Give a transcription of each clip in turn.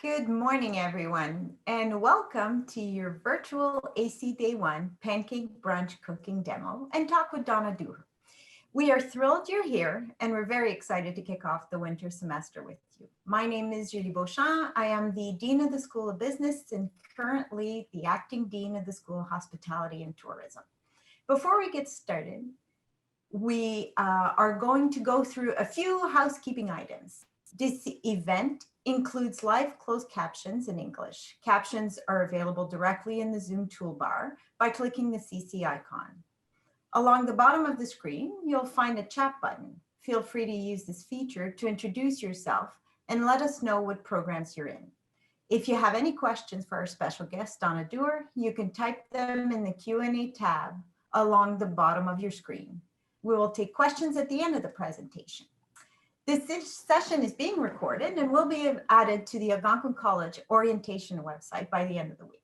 Good morning, everyone, and welcome to your virtual AC Day 1 Pancake Brunch Cooking Demo and Talk with Donna Dooher. We are thrilled you're here, and we're very excited to kick off the winter semester with you. My name is Julie Beauchamp. I am the Dean of the School of Business and currently the Acting Dean of the School of Hospitality and Tourism. Before we get started, we are going to go through a few housekeeping items. This event includes live closed captions in English. Captions are available directly in the Zoom toolbar by clicking the CC icon. Along the bottom of the screen, you'll find a chat button. Feel free to use this feature to introduce yourself and let us know what programs you're in. If you have any questions for our special guest, Donna Dooher, you can type them in the Q&A tab along the bottom of your screen. We will take questions at the end of the presentation. This session is being recorded and will be added to the Algonquin College orientation website by the end of the week.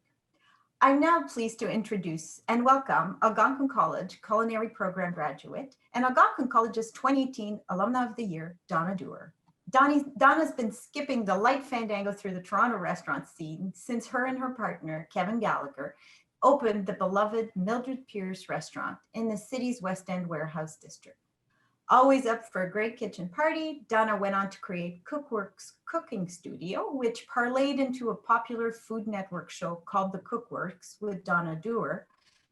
I'm now pleased to introduce and welcome Algonquin College Culinary Program graduate and Algonquin College's 2018 Alumna of the Year, Donna Dooher. Donna's been skipping the light fandango through the Toronto restaurant scene since her and her partner, Kevin Gallagher, opened the beloved Mildred Pierce restaurant in the city's West End warehouse district. Always up for a great kitchen party, Donna went on to create Cookworks Cooking Studio, which parlayed into a popular Food Network show called The Cookworks with Donna Dooher,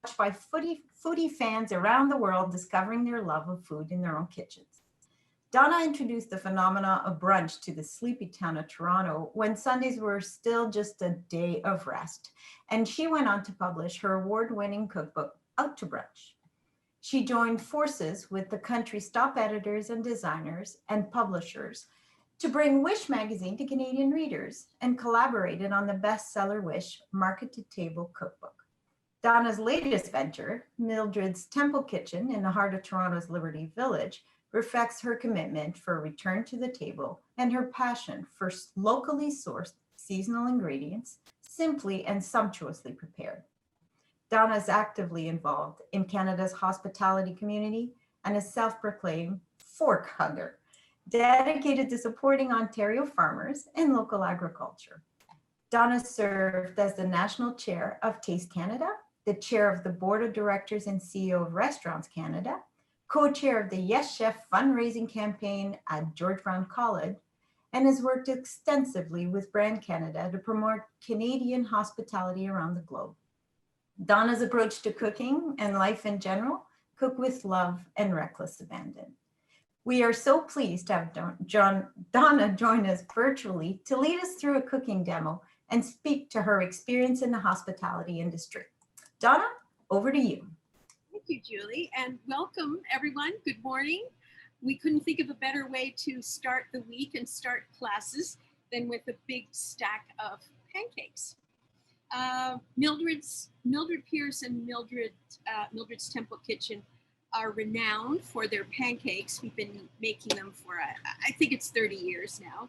watched by foodie fans around the world discovering their love of food in their own kitchens. Donna introduced the phenomena of brunch to the sleepy town of Toronto when Sundays were still just a day of rest, and she went on to publish her award-winning cookbook, Out to Brunch. She joined forces with the country's top editors and designers and publishers to bring Wish magazine to Canadian readers and collaborated on the bestseller Wish Market to Table cookbook. Donna's latest venture, Mildred's Temple Kitchen in the heart of Toronto's Liberty Village, reflects her commitment for a return to the table and her passion for locally sourced seasonal ingredients, simply and sumptuously prepared. Donna is actively involved in Canada's hospitality community and a self-proclaimed fork hugger, dedicated to supporting Ontario farmers and local agriculture. Donna served as the national chair of Taste Canada, the chair of the board of directors and CEO of Restaurants Canada, co-chair of the Yes Chef fundraising campaign at George Brown College, and has worked extensively with Brand Canada to promote Canadian hospitality around the globe. Donna's approach to cooking and life in general, cook with love and reckless abandon. We are so pleased to have Donna join us virtually to lead us through a cooking demo and speak to her experience in the hospitality industry. Donna, over to you. Thank you, Julie, and welcome everyone. Good morning. We couldn't think of a better way to start the week and start classes than with a big stack of pancakes. Mildred Pierce and Mildred's Temple Kitchen are renowned for their pancakes. We've been making them for, I think it's 30 years now.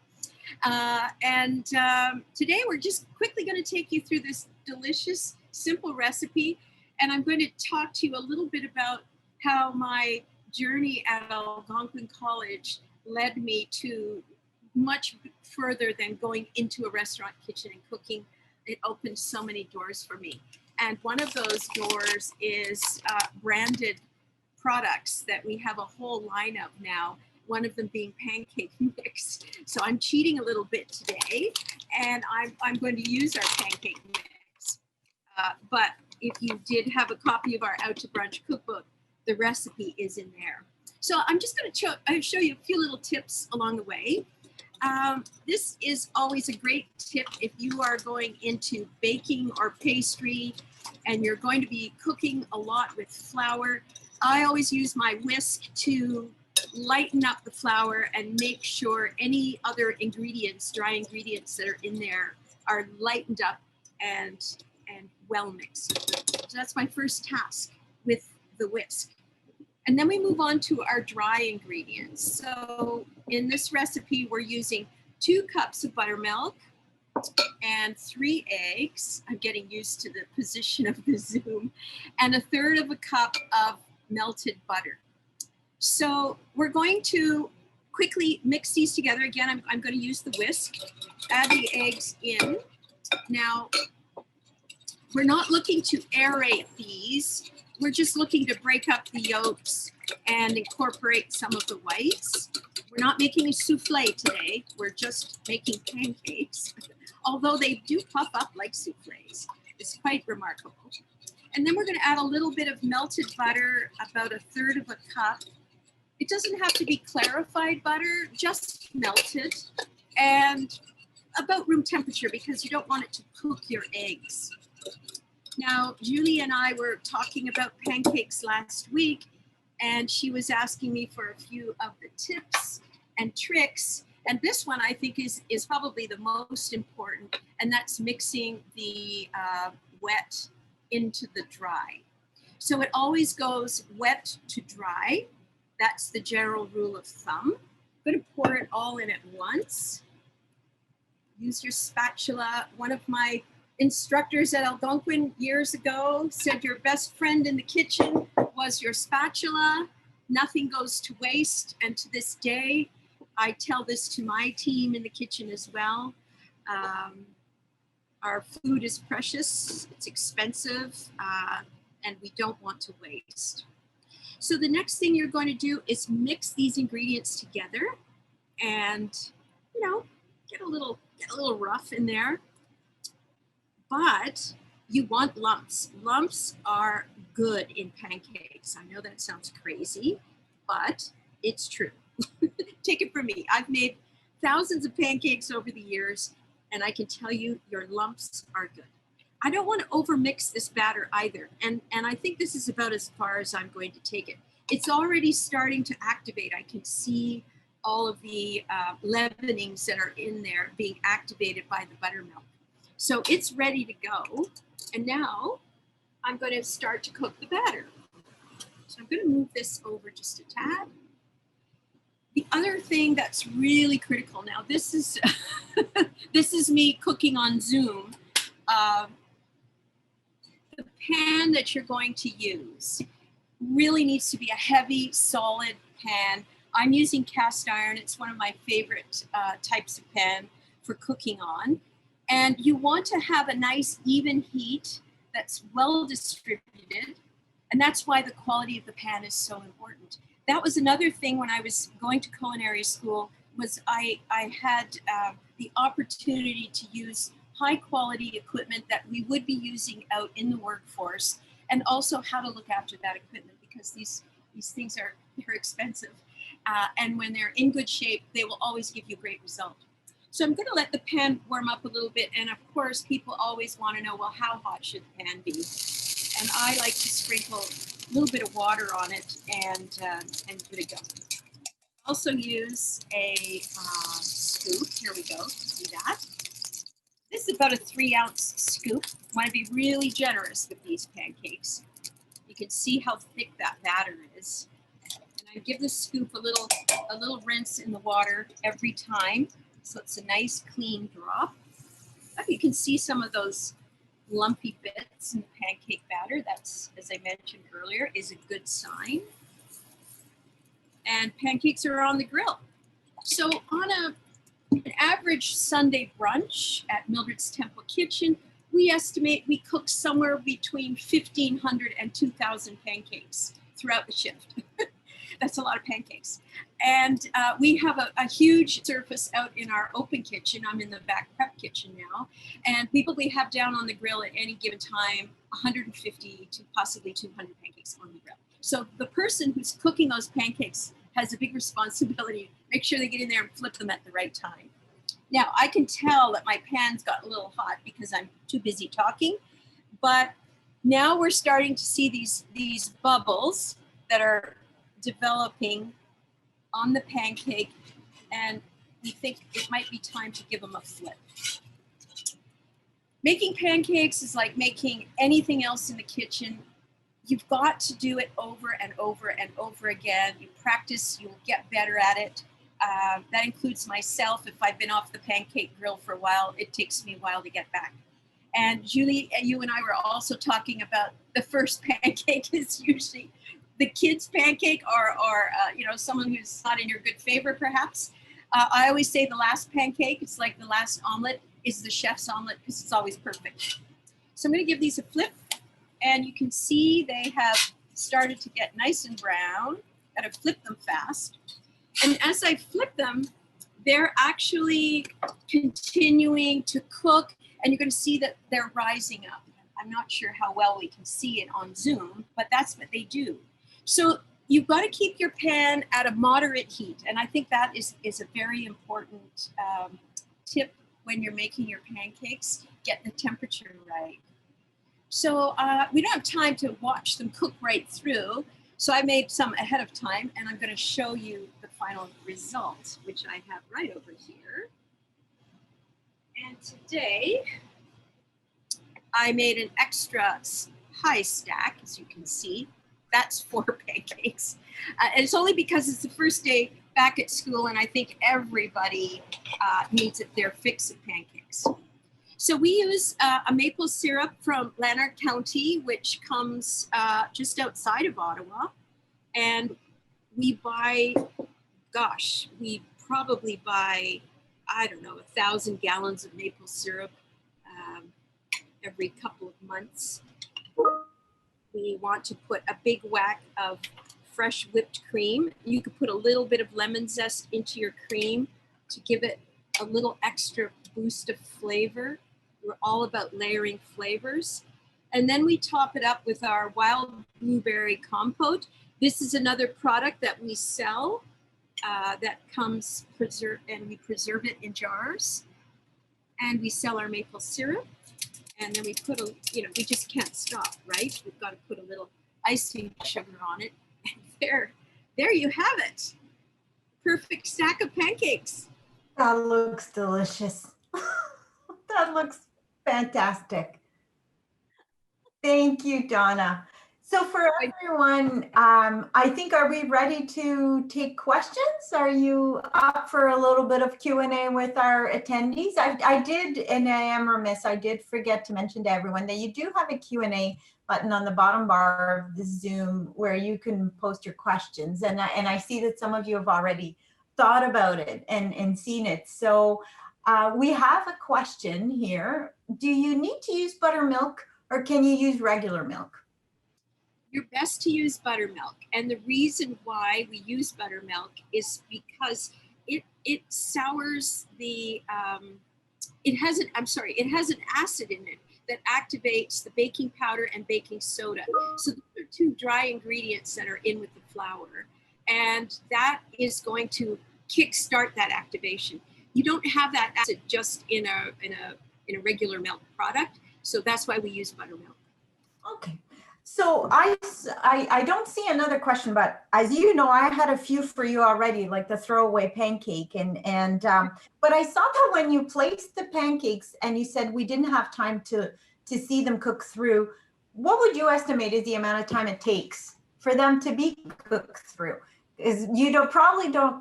Today we're just quickly going to take you through this delicious, simple recipe. And I'm going to talk to you a little bit about how my journey at Algonquin College led me to much further than going into a restaurant kitchen and cooking. It opened so many doors for me. And one of those doors is branded products that we have a whole line of now, one of them being pancake mix. So I'm cheating a little bit today, and I'm going to use our pancake mix. But if you did have a copy of our Out to Brunch cookbook, the recipe is in there. So I'm just going to show you a few little tips along the way. This is always a great tip if you are going into baking or pastry and you're going to be cooking a lot with flour. I always use my whisk to lighten up the flour and make sure any other ingredients, dry ingredients that are in there are lightened up and well mixed. So that's my first task with the whisk. And then we move on to our dry ingredients. So in this recipe, we're using 2 cups of buttermilk and 3 eggs. I'm getting used to the position of the Zoom, and 1/3 of a cup of melted butter. So we're going to quickly mix these together. Again, I'm going to use the whisk. Add the eggs in. Now, we're not looking to aerate these. We're just looking to break up the yolks and incorporate some of the whites. We're not making a souffle today. We're just making pancakes, although they do puff up like souffles. It's quite remarkable. And then we're going to add a little bit of melted butter, about 1/3 of a cup. It doesn't have to be clarified butter, just melted, and about room temperature because you don't want it to cook your eggs. Now, Julie and I were talking about pancakes last week, and she was asking me for a few of the tips and tricks. And this one I think is probably the most important, and that's mixing the wet into the dry. So it always goes wet to dry. That's the general rule of thumb. I'm going to pour it all in at once. Use your spatula. One of my instructors at Algonquin years ago said your best friend in the kitchen was your spatula. Nothing goes to waste. And to this day, I tell this to my team in the kitchen as well. Our food is precious, it's expensive, and we don't want to waste. So the next thing you're going to do is mix these ingredients together and, you know, get a little rough in there. But you want lumps. Lumps are good in pancakes. I know that sounds crazy, but it's true. Take it from me. I've made thousands of pancakes over the years, and I can tell you your lumps are good. I don't want to overmix this batter either. And I think this is about as far as I'm going to take it. It's already starting to activate. I can see all of the leavenings that are in there being activated by the buttermilk. So it's ready to go. And now I'm going to start to cook the batter. So I'm going to move this over just a tad. The other thing that's really critical now, this is this is me cooking on Zoom. The pan that you're going to use really needs to be a heavy, solid pan. I'm using cast iron. It's one of my favorite types of pan for cooking on. And you want to have a nice even heat that's well distributed. And that's why the quality of the pan is so important. That was another thing when I was going to culinary school, was I had the opportunity to use high quality equipment that we would be using out in the workforce, and also how to look after that equipment, because these things are expensive. And when they're in good shape, they will always give you great result. So I'm going to let the pan warm up a little bit. And of course, people always want to know, well, how hot should the pan be? And I like to sprinkle a little bit of water on it and give it a go. Also use a scoop. Here we go. Do that. This is about a 3-ounce scoop. You want to be really generous with these pancakes. You can see how thick that batter is. And I give the scoop a little rinse in the water every time, so it's a nice clean drop. You can see some of those lumpy bits in the pancake batter. That's, as I mentioned earlier, is a good sign. And pancakes are on the grill. So on an average Sunday brunch at Mildred's Temple Kitchen, we estimate we cook somewhere between 1,500 and 2,000 pancakes throughout the shift. That's a lot of pancakes. And we have a huge surface out in our open kitchen. I'm in the back prep kitchen now. And we probably have down on the grill at any given time 150 to possibly 200 pancakes on the grill. So the person who's cooking those pancakes has a big responsibility. Make sure they get in there and flip them at the right time. Now, I can tell that my pan's got a little hot because I'm too busy talking. But now we're starting to see these bubbles that are developing on the pancake, and we think it might be time to give them a flip. Making pancakes is like making anything else in the kitchen. You've got to do it over and over and over again. You practice, you'll get better at it. That includes myself. If I've been off the pancake grill for a while, it takes me a while to get back. And Julie, you and I were also talking about the first pancake is usually the kids' pancake or you know, someone who's not in your good favor, perhaps. I always say the last pancake, it's like the last omelet, is the chef's omelet because it's always perfect. So I'm going to give these a flip, and you can see they have started to get nice and brown. Got to flip them fast. And as I flip them, they're actually continuing to cook, and you're going to see that they're rising up. I'm not sure how well we can see it on Zoom, but that's what they do. So you've got to keep your pan at a moderate heat, and I think that is a very important tip when you're making your pancakes. Get the temperature right. So we don't have time to watch them cook right through, so I made some ahead of time, and I'm going to show you the final result, which I have right over here. And today, I made an extra high stack, as you can see. That's 4 pancakes. And it's only because it's the first day back at school, and I think everybody needs their fix of pancakes. So we use a maple syrup from Lanark County, which comes just outside of Ottawa. And we buy, gosh, we probably buy, I don't know, 1,000 gallons of maple syrup every couple of months. We want to put a big whack of fresh whipped cream. You could put a little bit of lemon zest into your cream to give it a little extra boost of flavor. We're all about layering flavors. And then we top it up with our wild blueberry compote. This is another product that we sell that comes preserved, and we preserve it in jars. And we sell our maple syrup. And then we put a, you know, we just can't stop, right? We've got to put a little icing sugar on it. And there you have it. Perfect stack of pancakes. That looks delicious. That looks fantastic. Thank you, Donna. So for everyone, I think, are we ready to take questions? Are you up for a little bit of Q&A with our attendees? I did, and I am remiss, I did forget to mention to everyone that you do have a Q&A button on the bottom bar of the Zoom where you can post your questions. And I see that some of you have already thought about it and seen it. So we have a question here. Do you need to use buttermilk or can you use regular milk? You're best to use buttermilk. And the reason why we use buttermilk is because it sours the, it has an acid in it that activates the baking powder and baking soda. So those are 2 dry ingredients that are in with the flour. And that is going to kickstart that activation. You don't have that acid just in a regular milk product. So that's why we use buttermilk. Okay. So I don't see another question, but as you know, I had a few for you already, like the throwaway pancake, but I saw that when you placed the pancakes and you said we didn't have time to see them cook through, what would you estimate is the amount of time it takes for them to be cooked through? Is you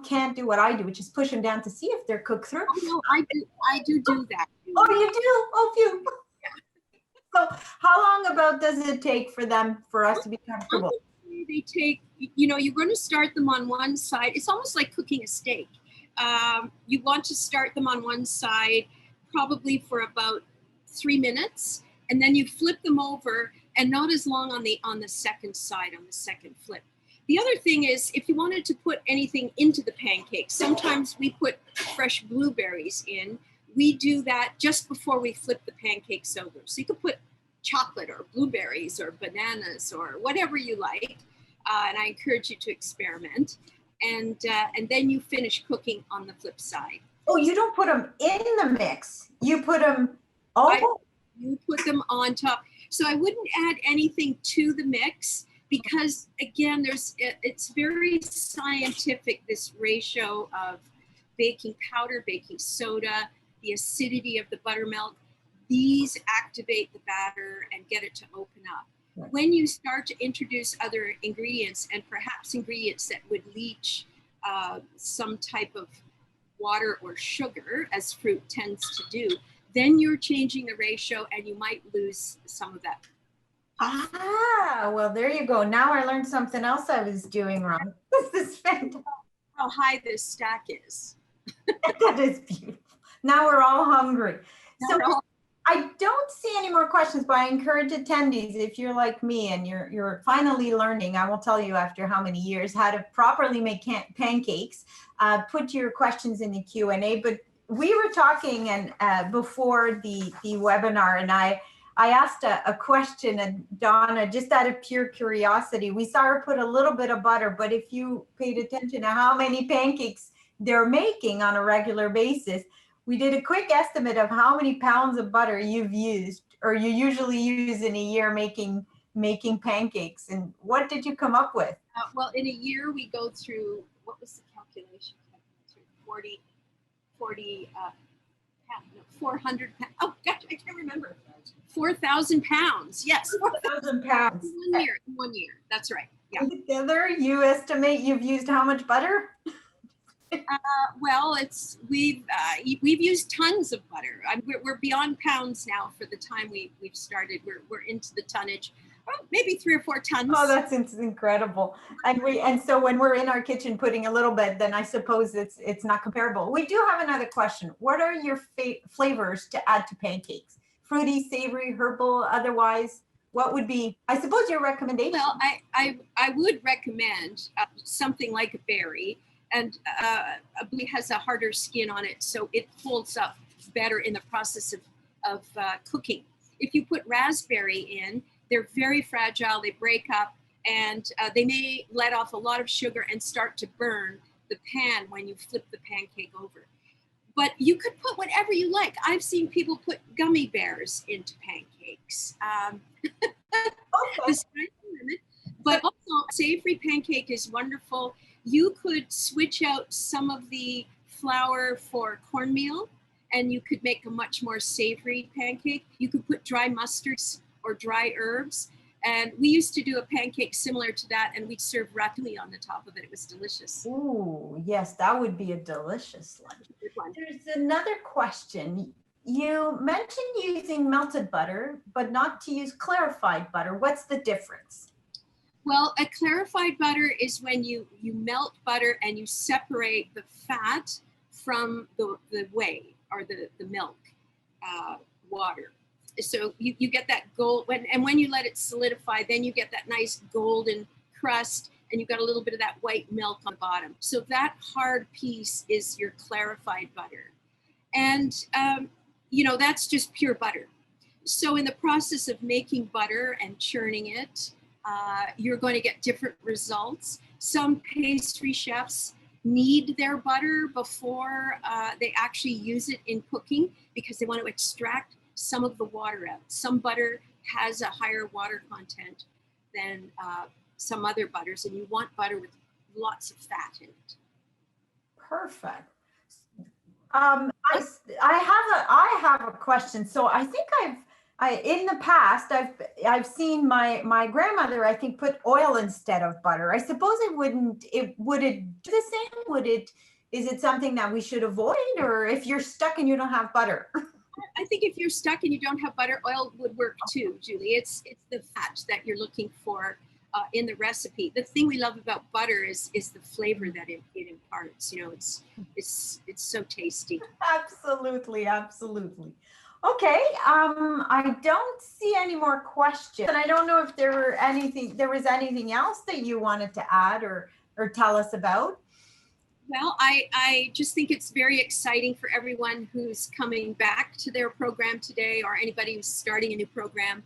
can't do what I do, which is push them down to see if they're cooked through. Oh, no, I do that. Oh, you do? Oh, phew. So how long about does it take for us to be comfortable? They take, you know, you're going to start them on one side. It's almost like cooking a steak. You want to start them on one side probably for about 3 minutes, and then you flip them over, and not as long on the second side, on the second flip. The other thing is, if you wanted to put anything into the pancakes, sometimes we put fresh blueberries in. We do that just before we flip the pancakes over. So you could put chocolate or blueberries or bananas or whatever you like. And I encourage you to experiment. And then you finish cooking on the flip side. Oh, you don't put them in the mix. You put them, you put them on top. So I wouldn't add anything to the mix because, again, it's very scientific, this ratio of baking powder, baking soda, the acidity of the buttermilk. These activate the batter and get it to open up. Right. When you start to introduce other ingredients, and perhaps ingredients that would leach some type of water or sugar, as fruit tends to do, then you're changing the ratio and you might lose some of that Ah, well, there you go. Now I learned something else I was doing wrong. This is fantastic. How high this stack is. That is beautiful. Now we're all hungry. Now So we're all- I don't see any more questions, but I encourage attendees, if you're like me and you're finally learning, I will tell you after how many years, how to properly make pancakes, put your questions in the Q&A. But we were talking and before the webinar, and I asked a question, and Donna, just out of pure curiosity, we saw her put a little bit of butter, but if you paid attention to how many pancakes they're making on a regular basis, we did a quick estimate of how many pounds of butter you've used, or you usually use in a year making pancakes. And what did you come up with? Well, in a year we go through, what was the calculation? 40, 400 pounds. Oh gosh, I can't remember. 4,000 pounds. Yes. 4,000 pounds. In 1 year. That's right. Yeah. Together, you estimate you've used how much butter? Well, we've used tons of butter. We're beyond pounds now. For the time we've started, we're into the tonnage. Oh, maybe 3 or 4 tons. Oh, that's incredible. And so when we're in our kitchen putting a little bit, then I suppose it's not comparable. We do have another question. What are your flavors to add to pancakes? Fruity, savory, herbal, otherwise? What would be, I suppose, your recommendation? Well, I would recommend something like a berry. And a berry has a harder skin on it, so it holds up better in the process of cooking. If you put raspberry in, they're very fragile, they break up, and they may let off a lot of sugar and start to burn the pan when you flip the pancake over. But you could put whatever you like. I've seen people put gummy bears into pancakes. Okay. The sky's the limit. But also, savory pancake is wonderful. You could switch out some of the flour for cornmeal, and you could make a much more savory pancake. You could put dry mustards or dry herbs. And we used to do a pancake similar to that, and we'd serve ratatouille on the top of it. It was delicious. Ooh, yes, that would be a delicious lunch. Good one. There's another question. You mentioned using melted butter, but not to use clarified butter. What's the difference? Well, a clarified butter is when you melt butter and you separate the fat from the whey or the milk water. So you get that gold, when you let it solidify, then you get that nice golden crust, and you've got a little bit of that white milk on the bottom. So that hard piece is your clarified butter. And, that's just pure butter. So in the process of making butter and churning it, you're going to get different results. Some pastry chefs need their butter before they actually use it in cooking because they want to extract some of the water out. Some butter has a higher water content than some other butters, and you want butter with lots of fat in it. Perfect. I have a question. So I think in the past, I've seen my grandmother, I think, put oil instead of butter. I suppose would it do the same? Is it something that we should avoid, or if you're stuck and you don't have butter? I think if you're stuck and you don't have butter, oil would work too, Julie. It's the fat that you're looking for in the recipe. The thing we love about butter is the flavor that it imparts. It's so tasty. Absolutely. Okay, I don't see any more questions, and I don't know if there was anything else that you wanted to add or tell us about. Well, I just think it's very exciting for everyone who's coming back to their program today, or anybody who's starting a new program.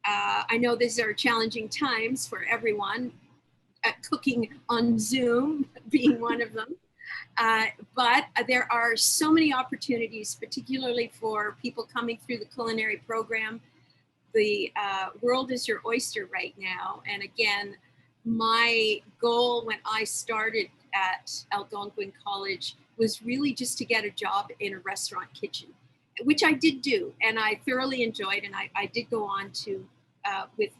I know these are challenging times for everyone, cooking on Zoom being one of them. But there are so many opportunities, particularly for people coming through the culinary program. The world is your oyster right now. And again, my goal when I started at Algonquin College was really just to get a job in a restaurant kitchen, which I did do, and I thoroughly enjoyed. And I did go on to, with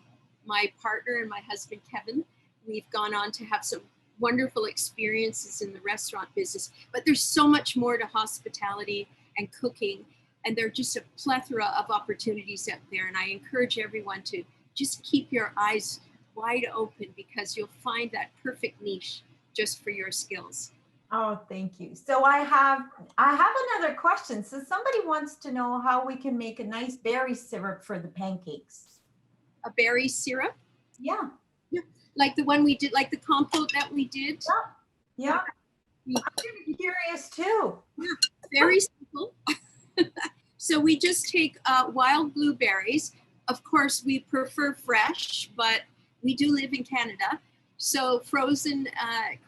my partner and my husband, Kevin, we've gone on to have some wonderful experiences in the restaurant business. But there's so much more to hospitality and cooking, and there are just a plethora of opportunities out there. And I encourage everyone to just keep your eyes wide open, because you'll find that perfect niche just for your skills. Oh, thank you. So I have another question. So somebody wants to know how we can make a nice berry syrup for the pancakes. A berry syrup? Yeah. Yeah. Like the one we did, like the compote that we did? Yeah. I'm curious too. Yeah. Very simple. So we just take wild blueberries. Of course, we prefer fresh, but we do live in Canada. So frozen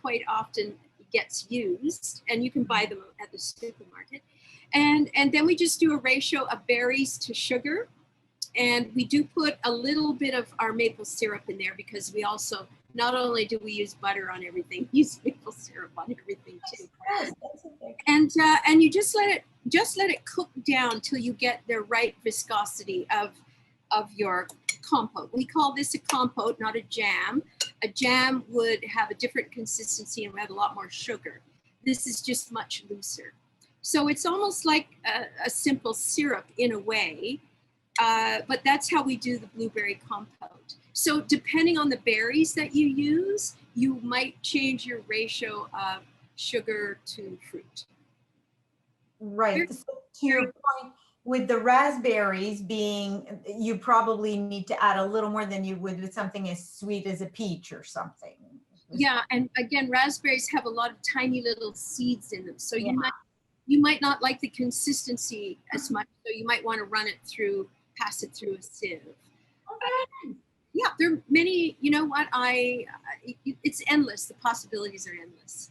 quite often gets used, and you can buy them at the supermarket. And then we just do a ratio of berries to sugar. And we do put a little bit of our maple syrup in there, because we also, not only do we use butter on everything, we use maple syrup on everything too. And you just let it cook down till you get the right viscosity of your compote. We call this a compote, not a jam. A jam would have a different consistency and have a lot more sugar. This is just much looser. So it's almost like a simple syrup in a way, but that's how we do the blueberry compote. So depending on the berries that you use, you might change your ratio of sugar to fruit. Right. So to your point, with the raspberries being, you probably need to add a little more than you would with something as sweet as a peach or something. Yeah, and again, raspberries have a lot of tiny little seeds in them, so you might not like the consistency as much. So you might want to pass it through a sieve. Okay. Yeah, there are many. You know what? It's endless. The possibilities are endless.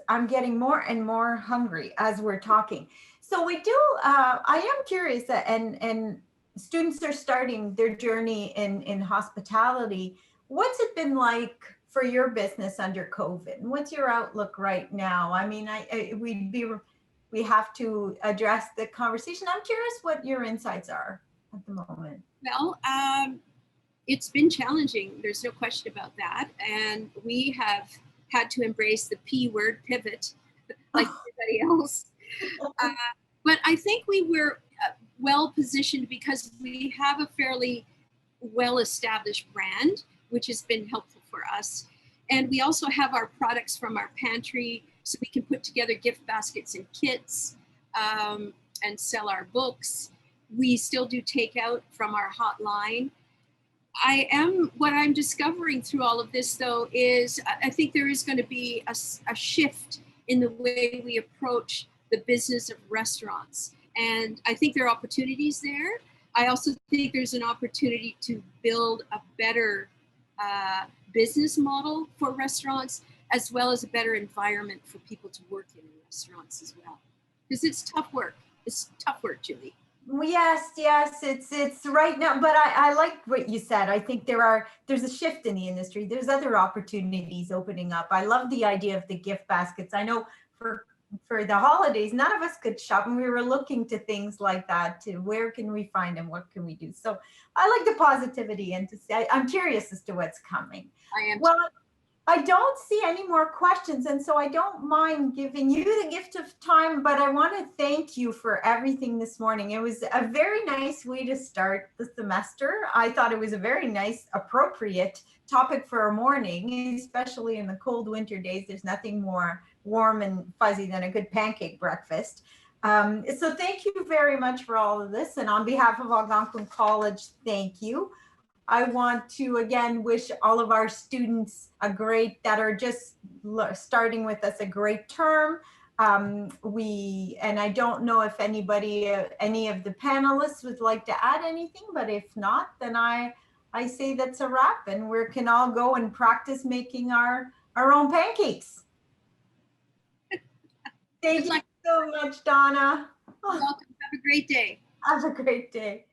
I'm getting more and more hungry as we're talking. So I am curious and students are starting their journey in hospitality. What's it been like for your business under COVID? And what's your outlook right now? I mean, we have to address the conversation. I'm curious what your insights are at the moment. Well, it's been challenging. There's no question about that. And we have had to embrace the P word, pivot, like everybody else. But I think we were well positioned because we have a fairly well-established brand, which has been helpful for us. And we also have our products from our pantry, so we can put together gift baskets and kits and sell our books. We still do takeout from our hotline. What I'm discovering through all of this, though, is I think there is going to be a shift in the way we approach the business of restaurants. And I think there are opportunities there. I also think there's an opportunity to build a better business model for restaurants, as well as a better environment for people to work in restaurants as well. Because it's tough work. It's tough work, Julie. Yes, it's right now, but I like what you said. I think there's a shift in the industry. There's other opportunities opening up. I love the idea of the gift baskets. I know for the holidays, none of us could shop, and we were looking to things like that, to where can we find them, what can we do? So I like the positivity, and to say I'm curious as to what's coming. I am. Well, I don't see any more questions, and so I don't mind giving you the gift of time, but I want to thank you for everything this morning. It was a very nice way to start the semester. I thought it was a very nice, appropriate topic for a morning, especially in the cold winter days. There's nothing more warm and fuzzy than a good pancake breakfast. So thank you very much for all of this. And on behalf of Algonquin College, thank you. I want to again wish all of our students that are just starting with us, a great term. And I don't know if any of the panelists would like to add anything, but if not, then I say that's a wrap, and we can all go and practice making our own pancakes. Thank you so much, Donna. You're welcome. Have a great day. Have a great day.